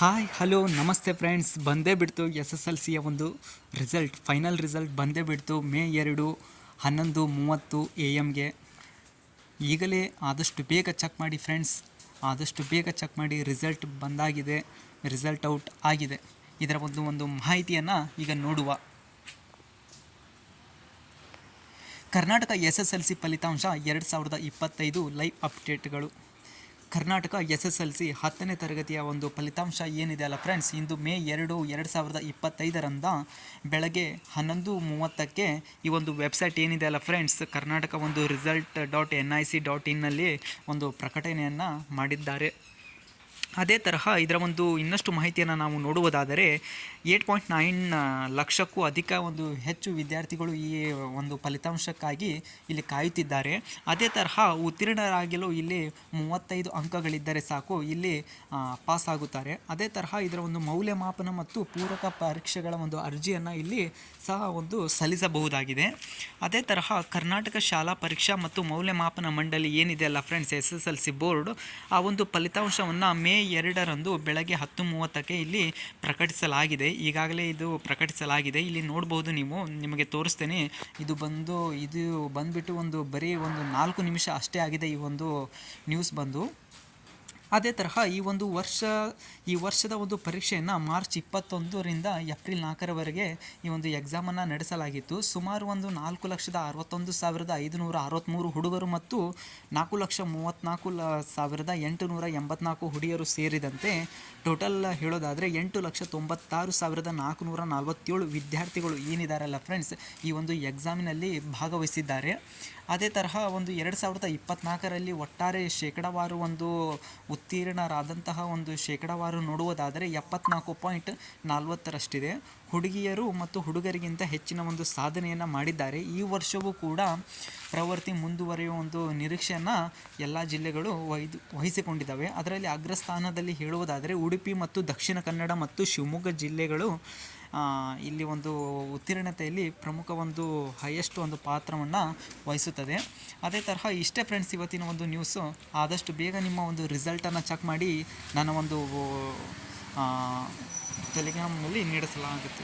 Hi hello ನಮಸ್ತೆ friends, ಬಂದೇ ಬಿಡ್ತು ಎಸ್ ಎಸ್ ಎಲ್ ಸಿಯ ಒಂದು ಫೈನಲ್ ರಿಸಲ್ಟ್ ಬಂದೇ ಬಿಡ್ತು. ಮೇ 2 11:30 AM ಈಗಲೇ ಆದಷ್ಟು ಬೇಗ ಚೆಕ್ ಮಾಡಿ ಫ್ರೆಂಡ್ಸ್, ಆದಷ್ಟು ಬೇಗ ಚೆಕ್ ಮಾಡಿ. ರಿಸಲ್ಟ್ ಬಂದಾಗಿದೆ, ರಿಸಲ್ಟ್ ಔಟ್ ಆಗಿದೆ. ಇದರ ಒಂದು ಮಾಹಿತಿಯನ್ನು ಈಗ ನೋಡುವ. ಕರ್ನಾಟಕ SSLC ಫಲಿತಾಂಶ 2025 ಲೈವ್ ಅಪ್ಡೇಟ್ಗಳು. ಕರ್ನಾಟಕ SSLC 10ನೇ ತರಗತಿಯ ಒಂದು ಫಲಿತಾಂಶ ಏನಿದೆ ಅಲ್ಲ ಫ್ರೆಂಡ್ಸ್, ಇಂದು ಮೇ 2, 2025 ಬೆಳಗ್ಗೆ 11:30 ಈ ಒಂದು ವೆಬ್ಸೈಟ್ ಏನಿದೆ ಅಲ್ಲ ಫ್ರೆಂಡ್ಸ್, ಕರ್ನಾಟಕ ಒಂದು result.nic.in ಒಂದು ಪ್ರಕಟಣೆಯನ್ನು ಮಾಡಿದ್ದಾರೆ. ಅದೇ ತರಹ ಇದರ ಒಂದು ಇನ್ನಷ್ಟು ಮಾಹಿತಿಯನ್ನು ನಾವು ನೋಡುವುದಾದರೆ 8.9 ಲಕ್ಷಕ್ಕೂ ಹೆಚ್ಚು ವಿದ್ಯಾರ್ಥಿಗಳು ಈ ಒಂದು ಫಲಿತಾಂಶಕ್ಕಾಗಿ ಇಲ್ಲಿ ಕಾಯುತ್ತಿದ್ದಾರೆ. ಅದೇ ತರಹ ಉತ್ತೀರ್ಣರಾಗಲು ಇಲ್ಲಿ 35 ಅಂಕಗಳಿದ್ದರೆ ಸಾಕು, ಇಲ್ಲಿ ಪಾಸ್ ಆಗುತ್ತಾರೆ. ಅದೇ ತರಹ ಇದರ ಒಂದು ಮೌಲ್ಯಮಾಪನ ಮತ್ತು ಪೂರಕ ಪರೀಕ್ಷೆಗಳ ಒಂದು ಅರ್ಜಿಯನ್ನು ಇಲ್ಲಿ ಸಹ ಒಂದು ಸಲ್ಲಿಸಬಹುದಾಗಿದೆ. ಅದೇ ತರಹ ಕರ್ನಾಟಕ ಶಾಲಾ ಪರೀಕ್ಷಾ ಮತ್ತು ಮೌಲ್ಯಮಾಪನ ಮಂಡಳಿ ಏನಿದೆ ಅಲ್ಲ ಫ್ರೆಂಡ್ಸ್, SSLC ಬೋರ್ಡ್, ಆ ಒಂದು ಫಲಿತಾಂಶವನ್ನು ಮೇ 2 ಬೆಳಗ್ಗೆ 10:30 ಇಲ್ಲಿ ಪ್ರಕಟಿಸಲಾಗಿದೆ. ಈಗಾಗಲೇ ಇದು ಪ್ರಕಟಿಸಲಾಗಿದೆ. ಇಲ್ಲಿ ನೋಡ್ಬೋದು, ನಿಮಗೆ ತೋರಿಸ್ತೇನೆ. ಇದು ಬಂದುಬಿಟ್ಟು ಬರೀ 4 ನಿಮಿಷ ಅಷ್ಟೇ ಆಗಿದೆ ಈ ಒಂದು ನ್ಯೂಸ್ ಬಂದು. ಅದೇ ತರಹ ಈ ವರ್ಷದ ಒಂದು ಪರೀಕ್ಷೆಯನ್ನು ಮಾರ್ಚ್ 21ರಿಂದ ಏಪ್ರಿಲ್ 4ರವರೆಗೆ ಈ ಒಂದು ಎಕ್ಸಾಮನ್ನು ನಡೆಸಲಾಗಿತ್ತು. ಸುಮಾರು 4,61,563 ಹುಡುಗರು ಮತ್ತು 4,34,884 ಹುಡುಗಿಯರು ಸೇರಿದಂತೆ ಟೋಟಲ್ ಹೇಳೋದಾದರೆ 8,96,447 ವಿದ್ಯಾರ್ಥಿಗಳು ಏನಿದಾರಲ್ಲ ಫ್ರೆಂಡ್ಸ್, ಈ ಒಂದು ಎಕ್ಸಾಮಿನಲ್ಲಿ ಭಾಗವಹಿಸಿದ್ದಾರೆ. ಅದೇ ತರಹ 2024ರಲ್ಲಿ ಒಟ್ಟಾರೆ ಶೇಕಡಾವಾರು ಉತ್ತೀರ್ಣರಾದಂತಹ ಶೇಕಡಾವಾರು ನೋಡುವುದಾದರೆ 74.40ರಷ್ಟಿದೆ. ಹುಡುಗಿಯರು ಮತ್ತು ಹುಡುಗರಿಗಿಂತ ಹೆಚ್ಚಿನ ಸಾಧನೆಯನ್ನು ಮಾಡಿದ್ದಾರೆ. ಈ ವರ್ಷವೂ ಕೂಡ ಪ್ರವೃತ್ತಿ ಮುಂದುವರಿಯುವ ನಿರೀಕ್ಷೆಯನ್ನು ಎಲ್ಲ ಜಿಲ್ಲೆಗಳು ವಹಿಸಿಕೊಂಡಿದ್ದಾವೆ. ಅದರಲ್ಲಿ ಅಗ್ರಸ್ಥಾನದಲ್ಲಿ ಹೇಳುವುದಾದರೆ ಉಡುಪಿ ಮತ್ತು ದಕ್ಷಿಣ ಕನ್ನಡ ಮತ್ತು ಶಿವಮೊಗ್ಗ ಜಿಲ್ಲೆಗಳು ಇಲ್ಲಿ ಉತ್ತೀರ್ಣತೆಯಲ್ಲಿ ಪ್ರಮುಖ ಹೈಯೆಸ್ಟ್ ಪಾತ್ರವನ್ನು ವಹಿಸುತ್ತದೆ. ಅದೇ ತರಹ ಇಷ್ಟೇ ಫ್ರೆಂಡ್ಸ್ ಇವತ್ತಿನ ನ್ಯೂಸು. ಆದಷ್ಟು ಬೇಗ ನಿಮ್ಮ ರಿಸಲ್ಟನ್ನು ಚೆಕ್ ಮಾಡಿ ನನ್ನ ಟೆಲಿಗ್ರಾಮ್ನಲ್ಲಿ ನೀಡಿಸಲಾಗುತ್ತೆ.